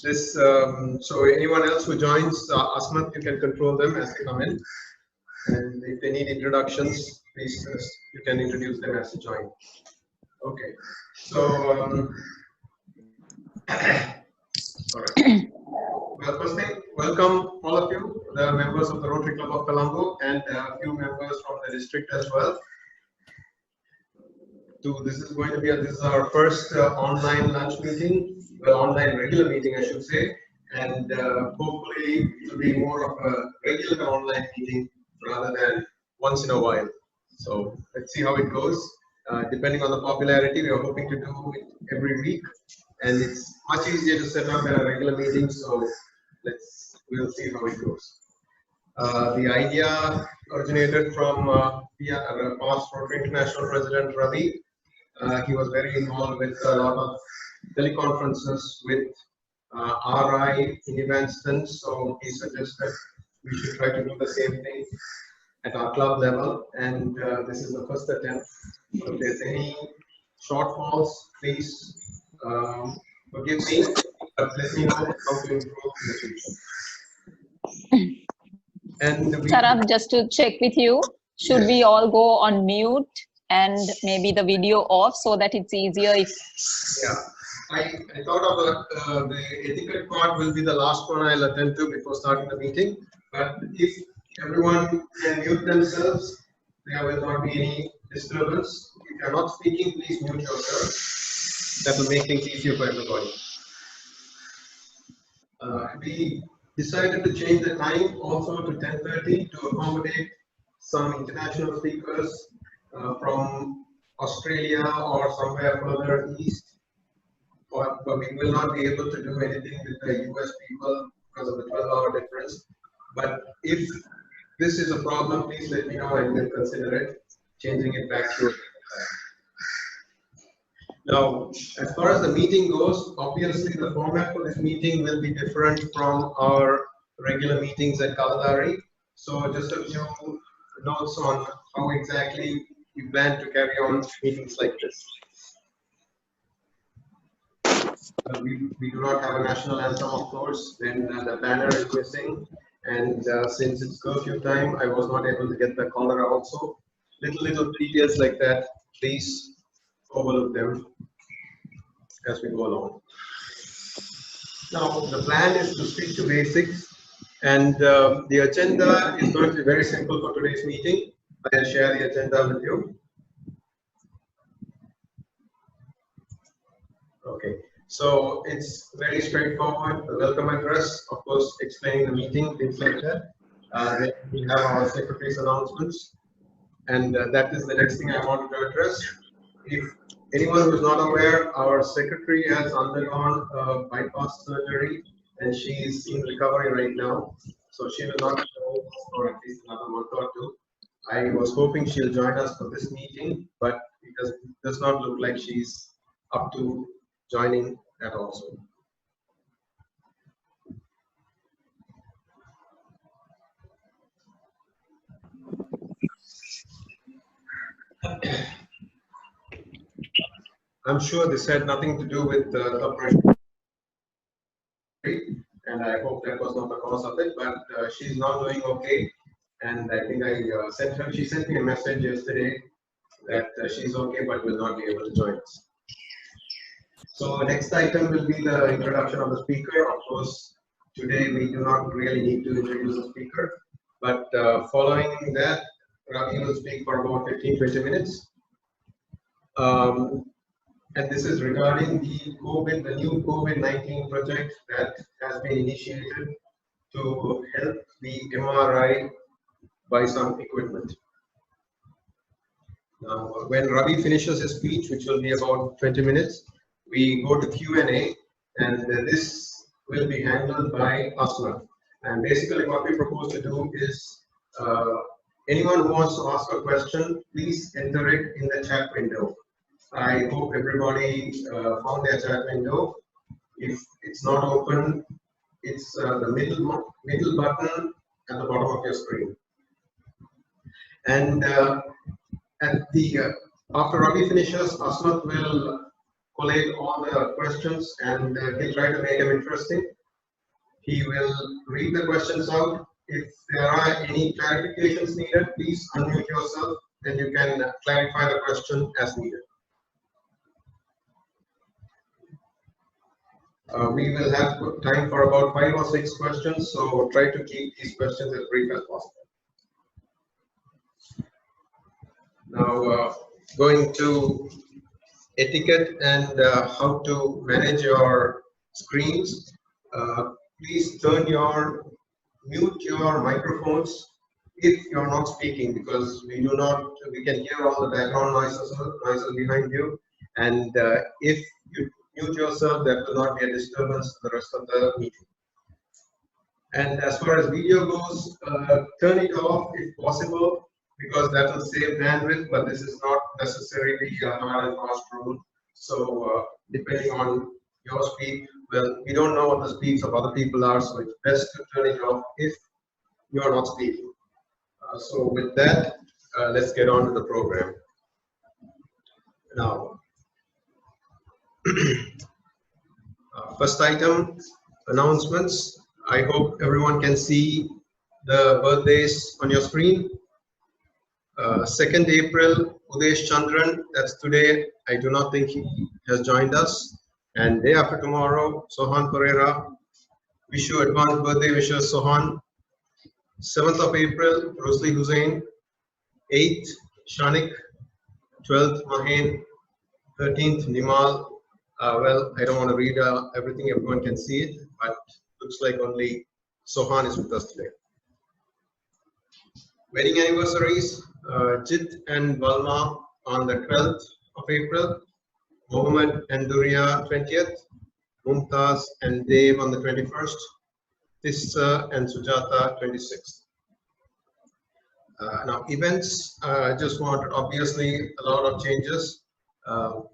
This so anyone else who joins, Asmat, you can control them as they come in, and if they need introductions, please you can introduce them as they join. Okay, so all right. Well, first thing, welcome all of you, the members of the Rotary Club of Colombo, and a few members from the district as well. This is going to be this is our first online lunch meeting, well, online regular meeting, I should say, and hopefully it will be more of a regular online meeting rather than once in a while. So let's see how it goes. Depending on the popularity, we are hoping to do it every week, and it's much easier to set up than a regular meeting. So we'll see how it goes. The idea originated from our past Rotary International President Ravi. He was very involved with a lot of teleconferences with RI in Evanston, so he suggested we should try to do the same thing at our club level, and this is the first attempt. So if there's any shortfalls, please forgive me, but let me know how to improve in the future. And Saurabh, just to check with you, should we all go on mute and maybe the video off so that it's easier if... Yeah, I thought of the etiquette part will be the last one I'll attend to before starting the meeting, but if everyone can mute themselves, there will not be any disturbance. If you're not speaking, please mute yourself. That will make things easier for everybody. We decided to change the time also to 10:30 to accommodate some international speakers from Australia or somewhere further east, but we will not be able to do anything with the US people because of the 12-hour difference. But if this is a problem, please let me know and we'll consider it, changing it back to. Now, as far as the meeting goes, obviously the format for this meeting will be different from our regular meetings at Kaladari. So just a few notes on how exactly we plan to carry on meetings like this. We do not have a national anthem, of course, then the banner is missing. And since it's curfew time, I was not able to get the cholera also. Little details like that, please overlook them as we go along. Now, the plan is to stick to basics, and the agenda is going to be very simple for today's meeting. I'll share the agenda with you. Okay, so it's very straightforward. The welcome address, of course, explaining the meeting, things like that. Then we have our secretary's announcements, and that is the next thing I wanted to address. If anyone who is not aware, our secretary has undergone bypass surgery, and she is in recovery right now. So she will not show for at least another month or two. I was hoping she'll join us for this meeting, but it does not look like she's up to joining that also. I'm sure this had nothing to do with the operation, and I hope that was not the cause of it, but she's now doing okay. And I think she sent me a message yesterday that she's okay, but will not be able to join us. So the next item will be the introduction of the speaker. Of course, today we do not really need to introduce the speaker, but following that, Ravi will speak for about 15-20 minutes. And this is regarding the new COVID-19 project that has been initiated to help the MRI buy some equipment. Now, when Ravi finishes his speech, which will be about 20 minutes, we go to Q&A, and this will be handled by Asma. And basically what we propose to do is, anyone who wants to ask a question, please enter it in the chat window. I hope everybody found their chat window. If it's not open, it's the middle button at the bottom of your screen. And after Ravi finishes, Asmat will collate all the questions and he'll try to make them interesting. He will read the questions out. If there are any clarifications needed, please unmute yourself and you can clarify the question as needed. We will have time for about 5 or 6 questions, so try to keep these questions as brief as possible. Now, going to etiquette and how to manage your screens. Please mute your microphones if you're not speaking, because we can hear all the background noises behind you, and if you mute yourself, there will not be a disturbance to the rest of the meeting. And as far as video goes, turn it off if possible, because that will save bandwidth, but this is not necessarily a hard and fast rule. So depending on your speed, well, we don't know what the speeds of other people are, so it's best to turn it off if you are not speaking. So with that, let's get on to the program. Now, first item, announcements. I hope everyone can see the birthdays on your screen. 2nd April, Udesh Chandran, that's today. I do not think he has joined us. And day after tomorrow, Sohan Pereira. Wish you advanced birthday wishes, Sohan. 7th of April, Rosli Hussain. 8th, Shanik. 12th, Mahen. 13th, Nimal. Well, I don't want to read everything, everyone can see it, but looks like only Sohan is with us today. Wedding anniversaries, Jit and Balma on the 12th of April, Mohammed and Duria 20th, Mumtaz and Dave on the 21st, Tissa and Sujata 26th. Now events, I just want, obviously a lot of changes.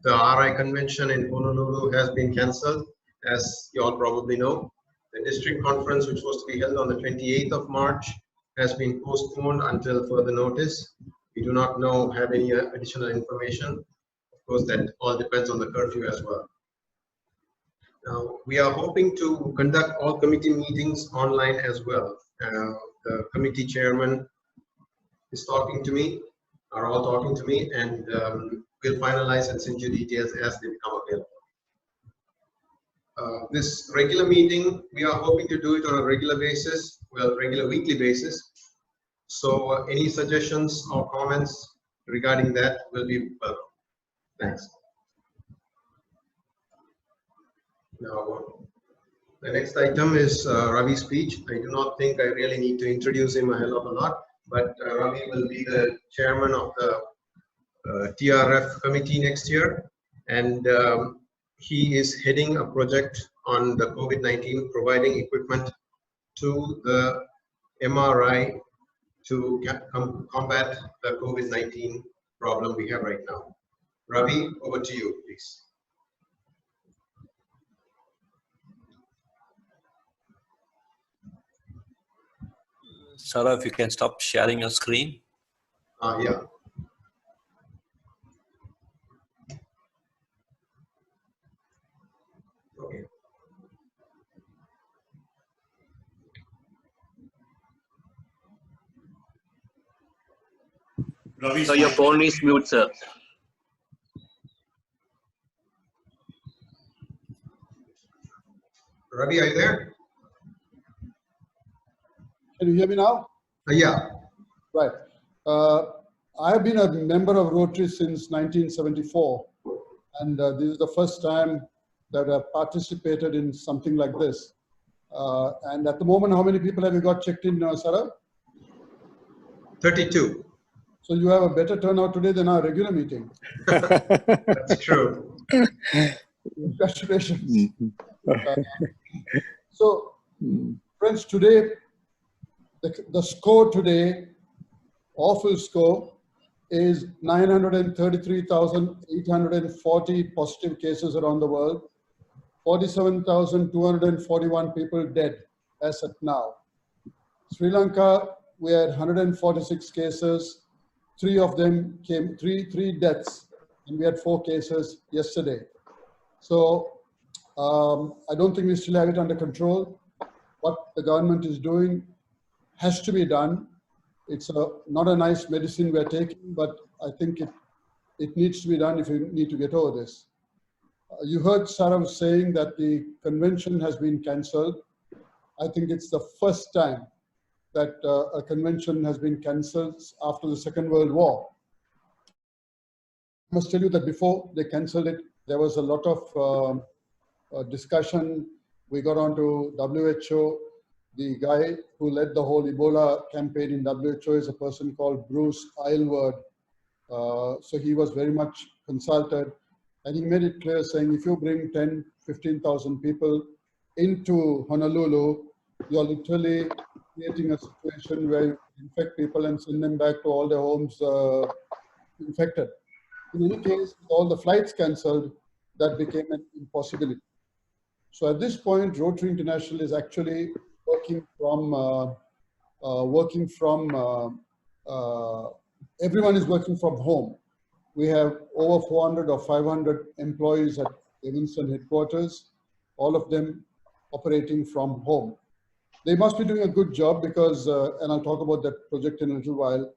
The RI convention in Honolulu has been cancelled, as you all probably know. The district conference, which was to be held on the 28th of March, has been postponed until further notice. We do not have any additional information. Of course, that all depends on the curfew as well. Now, we are hoping to conduct all committee meetings online as well. The committee chairman is talking to me, are all talking to me, and we'll finalize and send you details as they become available. This regular meeting, we are hoping to do it on a regular basis, well, regular weekly basis. So any suggestions or comments regarding that will be welcome. Thanks. Now, the next item is Ravi's speech. I do not think I really need to introduce him a hell of a lot, but Ravi will be the chairman of the TRF committee next year, and he is heading a project on the COVID-19, providing equipment to the MRI to combat the COVID-19 problem we have right now. Ravi, over to you, please. Sarah, if you can stop sharing your screen. Yeah. Okay. So your phone is mute, sir. Ravi, are you there? Can you hear me now? Yeah. Right. I have been a member of Rotary since 1974, and this is the first time that I've participated in something like this. And at the moment, how many people have you got checked in, Sarah? 32. So you have a better turnout today than our regular meeting. That's true. Congratulations. So, friends, today, the score today, awful score, is 933,840 positive cases around the world, 47,241 people dead as at now. Sri Lanka, we had 146 cases, three deaths, and we had 4 cases yesterday. So I don't think we still have it under control. What the government is doing has to be done. It's not a nice medicine we're taking, but I think it needs to be done if we need to get over this. You heard Sarav saying that the convention has been cancelled. I think it's the first time that a convention has been cancelled after the Second World War. I must tell you that before they cancelled it, there was a lot of discussion. We got onto WHO. The guy who led the whole Ebola campaign in WHO is a person called Bruce Aylward. So he was very much consulted, and he made it clear saying, if you bring 10, 15,000 people into Honolulu, you're literally creating a situation where you infect people and send them back to all their homes infected. In any case, with all the flights cancelled, that became an impossibility. So at this point, Rotary International is actually working from everyone is working from home. We have over 400 or 500 employees at Evanston headquarters, all of them operating from home. They must be doing a good job because, and I'll talk about that project in a little while,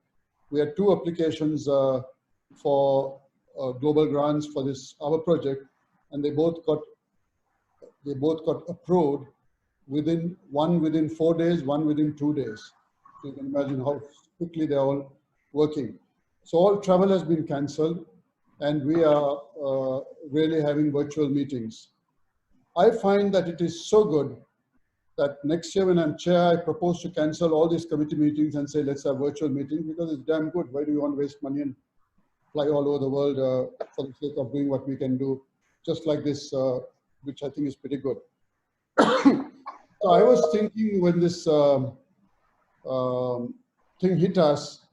we had 2 applications for global grants for this, our project, and they both got approved within 4 days, one within 2 days. So you can imagine how quickly they're all working. So all travel has been cancelled, and we are really having virtual meetings. I find that it is so good that next year when I'm chair, I propose to cancel all these committee meetings and say, let's have virtual meetings, because it's damn good. Why do you want to waste money and fly all over the world for the sake of doing what we can do, just like this, which I think is pretty good. So I was thinking when this thing hit us,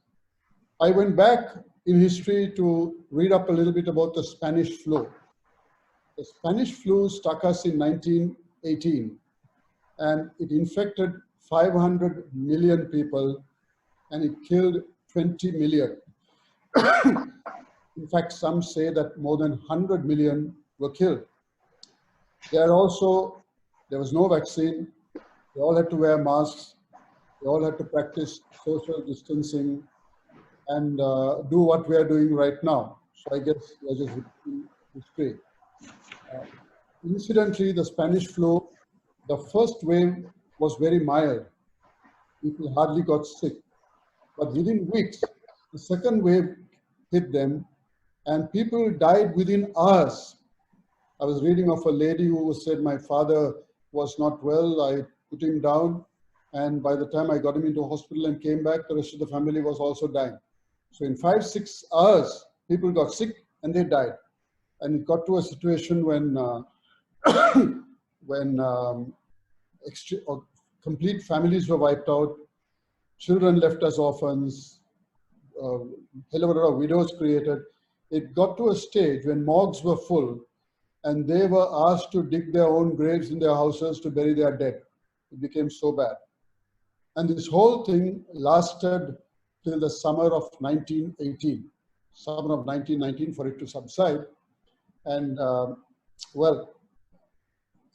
I went back in history to read up a little bit about the Spanish flu. The Spanish flu struck us in 1918, and it infected 500 million people, and it killed 20 million. In fact, some say that more than 100 million were killed. There was no vaccine. They all had to wear masks. They all had to practice social distancing and do what we are doing right now. So I guess we're just repeating history. Incidentally, the Spanish flu, the first wave was very mild. People hardly got sick. But within weeks, the second wave hit them, and people died within hours. I was reading of a lady who said, my father was not well, I put him down, and by the time I got him into hospital and came back, the rest of the family was also dying. So in 5-6 hours, people got sick and they died. And it got to a situation when complete families were wiped out, children left as orphans, hell of a lot of widows created. It got to a stage when morgues were full and they were asked to dig their own graves in their houses to bury their dead. It became so bad. And this whole thing lasted till the summer of 1918, summer of 1919 for it to subside. And well,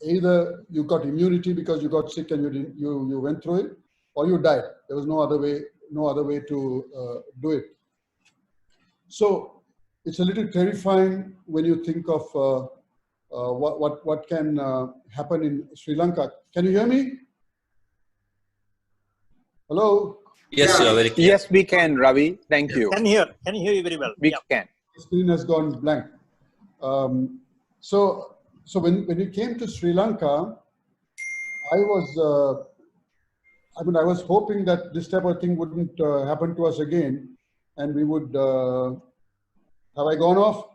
either you got immunity because you got sick and you went through it, or you died. There was no other way to do it. So it's a little terrifying when you think of what can happen in Sri Lanka. Can you hear me? Hello? Yes, Yeah. you are very clear. Yes, we can, Ravi. Thank you. Can hear you very well. We can. The screen has gone blank. So when we came to Sri Lanka, I was hoping that this type of thing wouldn't happen to us again, and we would. Have I gone off?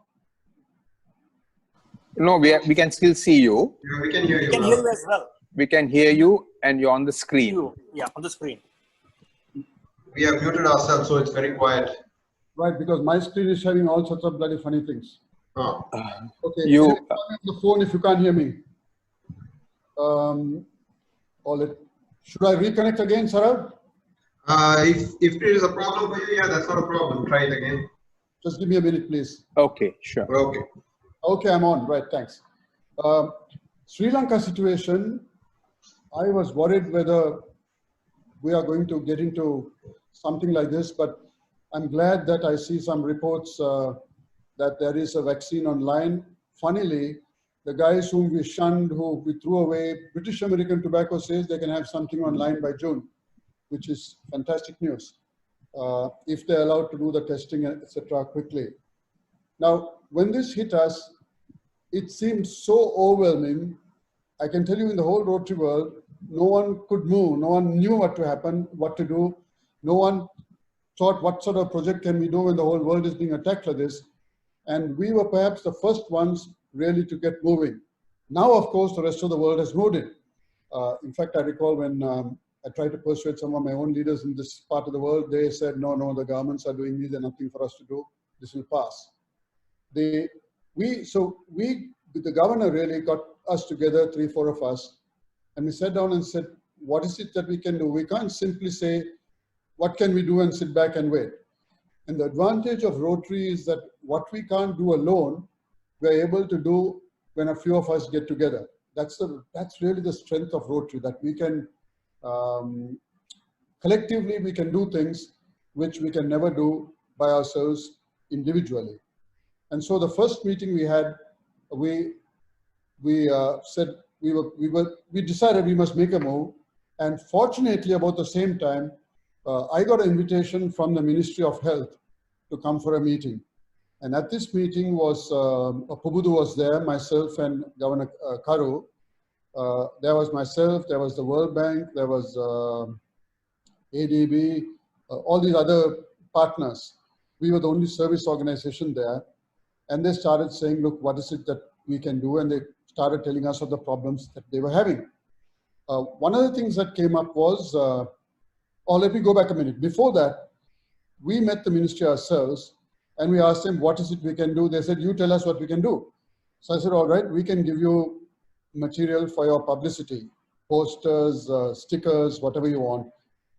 No, we can still see you. Yeah, we can hear you. We can hear you as well. We can hear you, and you're on the screen. Yeah, on the screen. We have muted ourselves, so it's very quiet. Right, because my screen is showing all sorts of bloody funny things. Oh. Okay, You- can you call me on the phone if you can't hear me. Should I reconnect again, Sarav? If there is a problem for you, yeah, that's not a problem. Try it again. Just give me a minute, please. Okay, sure. Okay. Okay, I'm on. Right, thanks. Sri Lanka situation, I was worried whether we are going to get into something like this, but I'm glad that I see some reports that there is a vaccine online. Funnily, the guys whom we shunned, who we threw away, British American Tobacco says they can have something online by June, which is fantastic news, if they're allowed to do the testing, etc., quickly. Now, when this hit us, it seemed so overwhelming. I can tell you in the whole Rotary world, no one could move, no one knew what to happen, what to do. No one thought what sort of project can we do when the whole world is being attacked like this. And we were perhaps the first ones really to get moving. Now, of course, the rest of the world has moved in. In fact, I recall when I tried to persuade some of my own leaders in this part of the world, they said, no, the governments are doing this, there's nothing for us to do, this will pass. The governor really got us together, 3-4 of us, and we sat down and said, what is it that we can do? We can't simply say, what can we do and sit back and wait. And the advantage of Rotary is that what we can't do alone, we're able to do when a few of us get together. That's really the strength of Rotary, that we can, collectively we can do things which we can never do by ourselves individually. And so the first meeting we had, we said we decided we must make a move. And fortunately, about the same time, I got an invitation from the Ministry of Health to come for a meeting. And at this meeting was, Pubudu was there, myself and Governor Karu. There was myself, there was the World Bank, there was ADB, all these other partners. We were the only service organization there. And they started saying, look, what is it that we can do? And they started telling us of the problems that they were having. One of the things that came up was, let me go back a minute. Before that, we met the ministry ourselves and we asked them, what is it we can do? They said, you tell us what we can do. So I said, all right, we can give you material for your publicity, posters, stickers, whatever you want.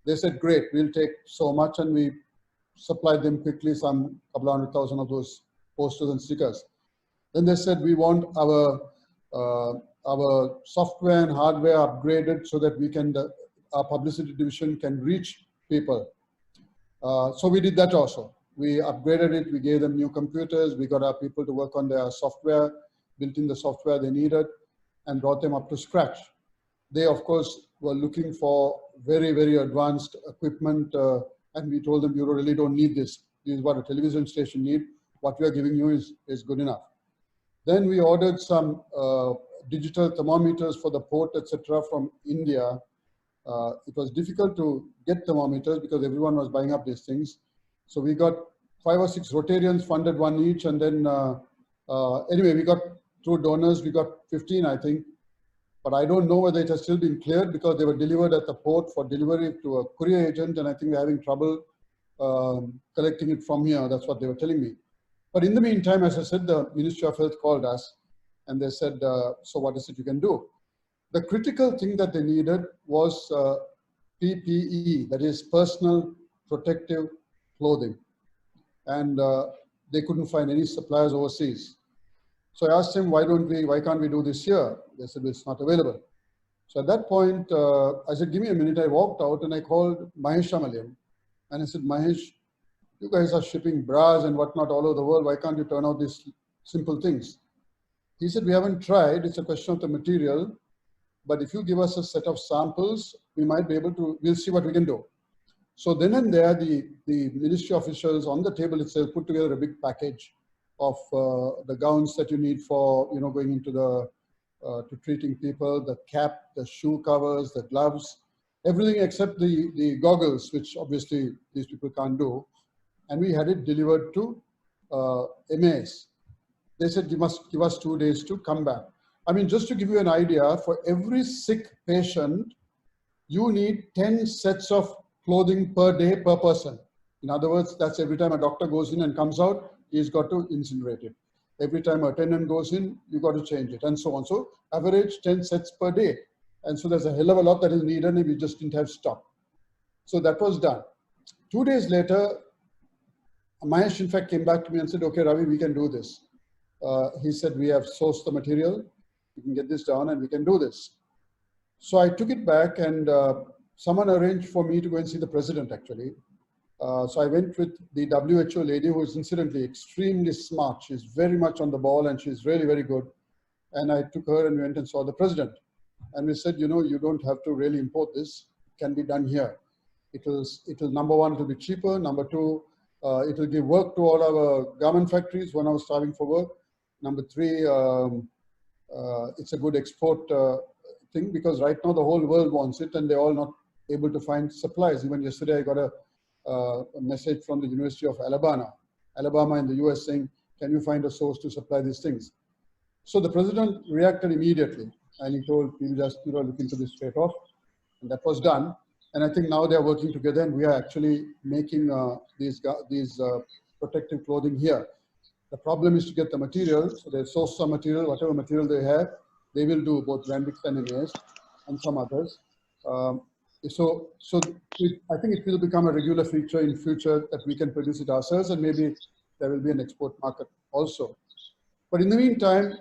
They said, great, we'll take so much, and we supplied them quickly, some couple 100,000 of those posters and stickers. Then they said, we want our software and hardware upgraded so that we can, our publicity division can reach people. So we did that also. We upgraded it, we gave them new computers, we got our people to work on their software, built in the software they needed, and brought them up to scratch. They, of course, were looking for very, very advanced equipment, and we told them, you really don't need this. This is what a television station needs. What we are giving you is good enough. Then we ordered some digital thermometers for the port, etc., from India. It was difficult to get thermometers because everyone was buying up these things. So we got 5 or 6 Rotarians funded one each, and then anyway, we got through donors, we got 15, I think. But I don't know whether it has still been cleared because they were delivered at the port for delivery to a courier agent, and I think they're having trouble collecting it from here. That's what they were telling me. But in the meantime, as I said, the Ministry of Health called us and they said, so what is it you can do? The critical thing that they needed was PPE, that is personal protective clothing. And they couldn't find any suppliers overseas. So I asked them, why can't we do this here? They said, well, it's not available. So at that point, I said, give me a minute. I walked out and I called Mahesh Amalyam. And I said, Mahesh, you guys are shipping bras and whatnot all over the world. Why can't you turn out these simple things? He said, we haven't tried. It's a question of the material. But if you give us a set of samples, we might be able to, we'll see what we can do. So then and there, the ministry officials on the table itself put together a big package of the gowns that you need for, going into the, to treating people, the cap, the shoe covers, the gloves, everything except the goggles, which obviously these people can't do. And we had it delivered to MAS. They said, you must give us 2 days to come back. I mean, just to give you an idea, for every sick patient, you need 10 sets of clothing per day per person. In other words, that's every time a doctor goes in and comes out, he's got to incinerate it. Every time a attendant goes in, you got to change it, and so on. So average 10 sets per day. And so there's a hell of a lot that is needed, and we just didn't have stock. So that was done. 2 days later, Mahesh, in fact, came back to me and said, okay, Ravi, we can do this. He said, we have sourced the material. we can get this done and we can do this. So I took it back, and someone arranged for me to go and see the president, actually. So I went with the WHO lady, who is incidentally extremely smart. She's very much on the ball and she's really very good. And I took her and we went and saw the president. And we said, you know, you don't have to really import this. It can be done here. It will, number one, it will be cheaper. Number two, it will give work to all our garment factories when I was starving for work. Number three, it's a good export thing, because right now the whole world wants it and they're all not able to find supplies. Even yesterday I got a message from the University of Alabama in the US saying, can you find a source to supply these things? So the president reacted immediately and he told, we'll just look into this straight off. And that was done. And I think now they're working together and we are actually making these protective clothing here. The problem is to get the material. So they source some material, whatever material they have, they will do both Randix and MAS and some others. I think it will become a regular feature in future that we can produce it ourselves, and maybe there will be an export market also. But in the meantime,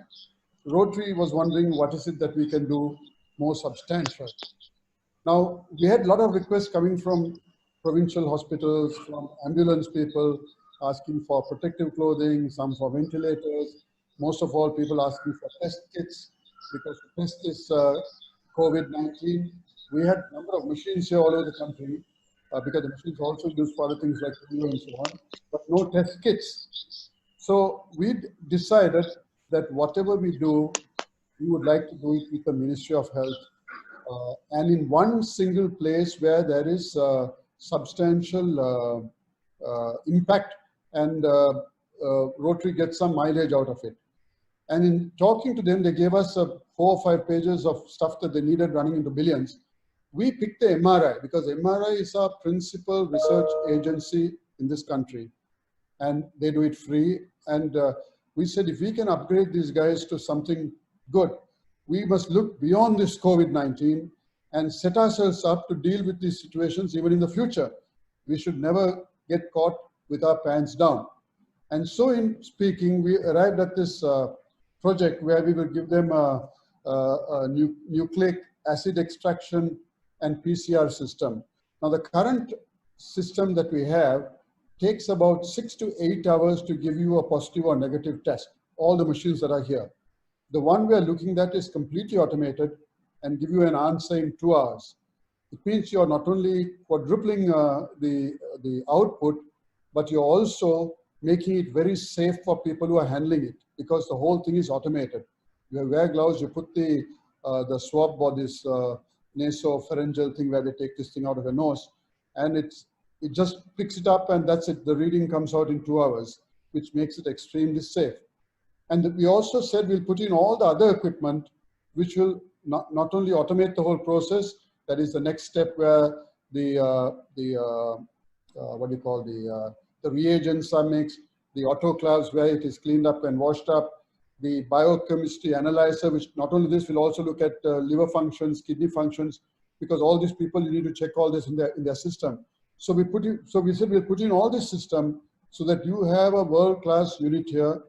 Rotary was wondering what is it that we can do more substantial. Now, we had a lot of requests coming from provincial hospitals, from ambulance people asking for protective clothing, some for ventilators, most of all people asking for test kits, because to test this COVID-19, we had a number of machines here all over the country, because the machines also used for other things like flu and so on, but no test kits. So we decided that whatever we do, we would like to do it with the Ministry of Health, and in one single place where there is substantial impact and Rotary gets some mileage out of it. And in talking to them, they gave us 4 or 5 pages of stuff that they needed running into billions. We picked the MRI because MRI is our principal research agency in this country and they do it free. And we said, if we can upgrade these guys to something good, we must look beyond this COVID-19 and set ourselves up to deal with these situations even in the future. We should never get caught with our pants down. And so in speaking, we arrived at this project where we will give them a nucleic acid extraction and PCR system. Now the current system that we have takes about 6 to 8 hours to give you a positive or negative test, all the machines that are here. The one we are looking at is completely automated and give you an answer in 2 hours. It means you're not only quadrupling the output, but you're also making it very safe for people who are handling it, because the whole thing is automated. You wear gloves, you put the swab or this nasopharyngeal thing where they take this thing out of your nose, and it just picks it up and that's it. The reading comes out in 2 hours, which makes it extremely safe. And we also said we'll put in all the other equipment, which will not only automate the whole process, that is the next step where the reagents are mixed, the autoclaves where it is cleaned up and washed up, the biochemistry analyzer, which not only this will also look at liver functions, kidney functions, because all these people, you need to check all this in their system. So we said we'll put in all this system so that you have a world-class unit here,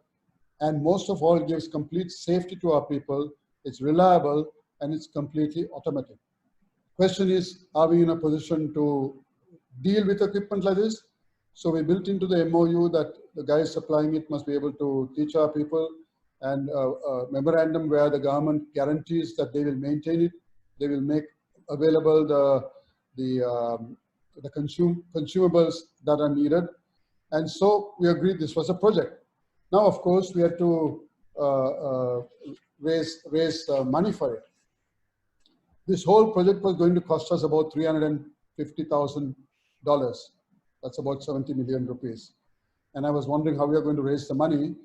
and most of all, it gives complete safety to our people. It's reliable and it's completely automatic. Question is, are we in a position to deal with equipment like this? So we built into the MOU that the guys supplying it must be able to teach our people, and a memorandum where the government guarantees that they will maintain it. They will make available the consumables that are needed. And so we agreed this was a project. Now, of course, we had to raise money for it. This whole project was going to cost us about $350,000. That's about 70 million rupees. And I was wondering how we are going to raise the money.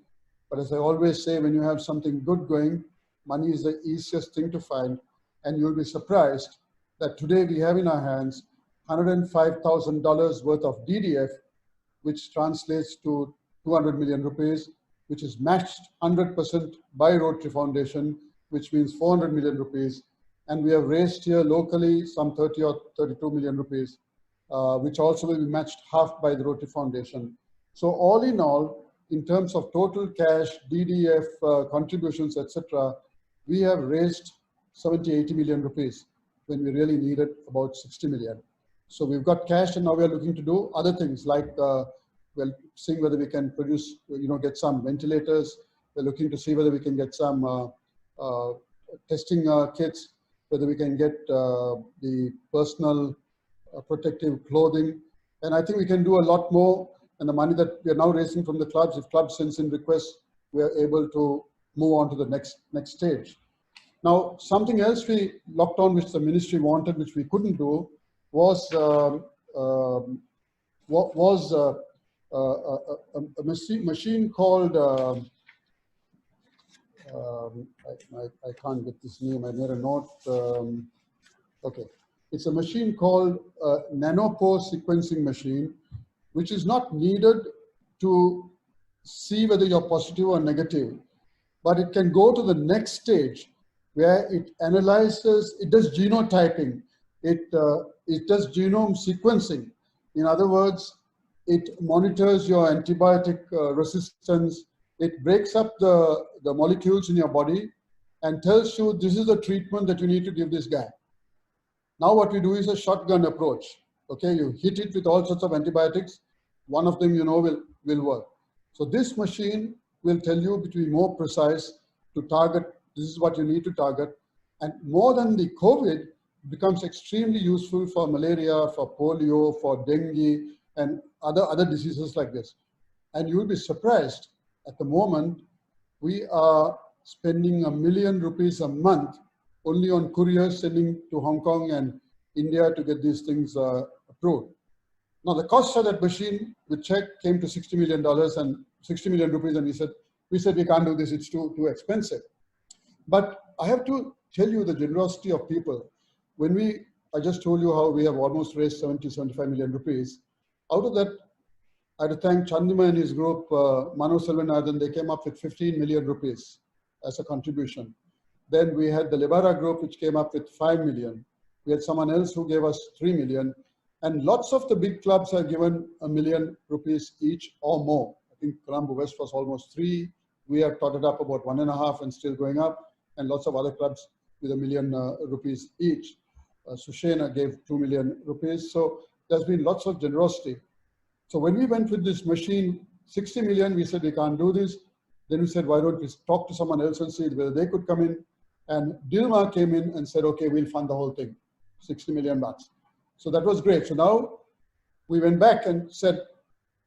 But as I always say, when you have something good going, money is the easiest thing to find. And you'll be surprised that today we have in our hands $105,000 worth of DDF, which translates to 200 million rupees, which is matched 100% by Rotary Foundation, which means 400 million rupees. And we have raised here locally some 30 or 32 million rupees, which also will be matched half by the Rotary Foundation. So all in all, in terms of total cash, DDF, contributions, etc., we have raised 70, 80 million rupees when we really needed about 60 million. So we've got cash, and now we're looking to do other things like we're seeing whether we can produce, get some ventilators. We're looking to see whether we can get some testing kits, whether we can get the personal protective clothing. And I think we can do a lot more. And the money that we are now raising from the clubs, if clubs sends in requests, we are able to move on to the next stage. Now, something else we locked on, which the ministry wanted, which we couldn't do, was a machine called, I can't get this name, I made a note. Okay, it's a machine called nanopore sequencing machine, which is not needed to see whether you're positive or negative, but it can go to the next stage where it analyzes, it does genotyping, it does genome sequencing. In other words, it monitors your antibiotic resistance, it breaks up the molecules in your body and tells you this is the treatment that you need to give this guy. Now what we do is a shotgun approach. Okay, you hit it with all sorts of antibiotics, one of them will work. So this machine will tell you, to be more precise, to target, this is what you need to target. And more than the COVID, it becomes extremely useful for malaria, for polio, for dengue, and other diseases like this. And you'll be surprised, at the moment, we are spending ₹1 million a month only on couriers sending to Hong Kong and India to get these things approved. Now the cost of that machine, we checked, came to $60 million and 60 million rupees, and we said we can't do this, it's too expensive. But I have to tell you the generosity of people. When I just told you how we have almost raised 75 million rupees. Out of that, I had to thank Chandima and his group, Mano Selvanathan, they came up with 15 million rupees as a contribution. Then we had the Lebara group, which came up with 5 million. We had someone else who gave us 3 million. And lots of the big clubs have given ₹1 million each or more. I think Colombo West was almost 3. We have totted up about 1.5 and still going up. And lots of other clubs with ₹1 million each. Sushena gave ₹2 million. So there's been lots of generosity. So when we went with this machine, 60 million, we said we can't do this. Then we said, why don't we talk to someone else and see whether they could come in. And Dilma came in and said, okay, we'll fund the whole thing, 60 million bucks. So that was great. So now we went back and said,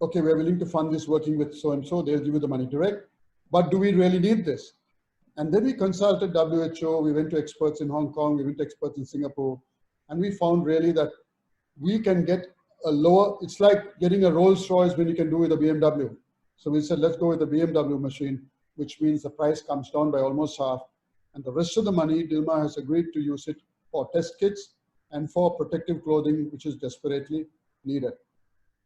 okay, we're willing to fund this working with so-and-so, they'll give you the money direct. But do we really need this? And then we consulted WHO, we went to experts in Hong Kong, we went to experts in Singapore, and we found really that we can get a lower, it's like getting a Rolls Royce when you can do with a BMW. So we said, let's go with the BMW machine, which means the price comes down by almost half. And the rest of the money, Dilma has agreed to use it for test kits and for protective clothing, which is desperately needed.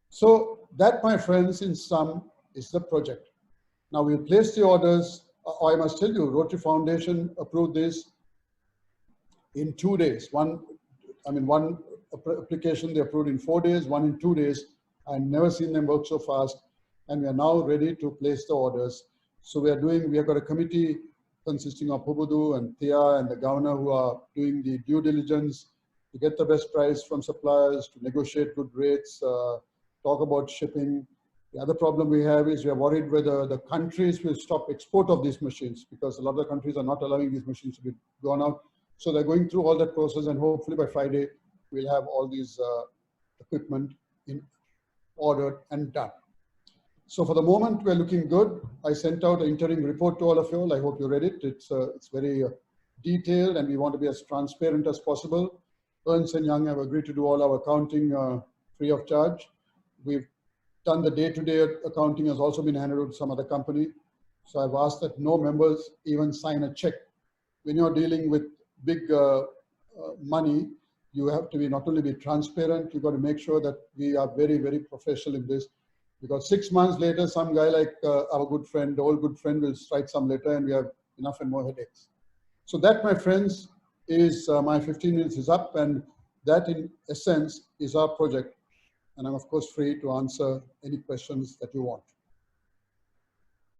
So that, my friends, in sum, is the project. Now we'll place the orders. I must tell you, Rotary Foundation approved this in 2 days. One application they approved in 4 days, one in 2 days. I've never seen them work so fast. And we are now ready to place the orders. So we have got a committee consisting of Pubudu and Thea and the governor who are doing the due diligence to get the best price from suppliers, to negotiate good rates, talk about shipping. The other problem we have is we are worried whether the countries will stop export of these machines, because a lot of the countries are not allowing these machines to be gone out. So they're going through all that process, and hopefully by Friday, we'll have all these equipment ordered and done. So for the moment, we're looking good. I sent out an interim report to all of you all. I hope you read it. It's very detailed, and we want to be as transparent as possible. Ernst & Young have agreed to do all our accounting free of charge. We've done the day-to-day accounting, has also been handed over to some other company. So I've asked that no members even sign a check. When you're dealing with big money, you have to not only be transparent, you've got to make sure that we are very, very professional in this. Because 6 months later, some guy like our good friend, old good friend, will write some letter and we have enough and more headaches. So that, my friends, is my 15 minutes is up, and that in essence is our project. And I'm of course free to answer any questions that you want.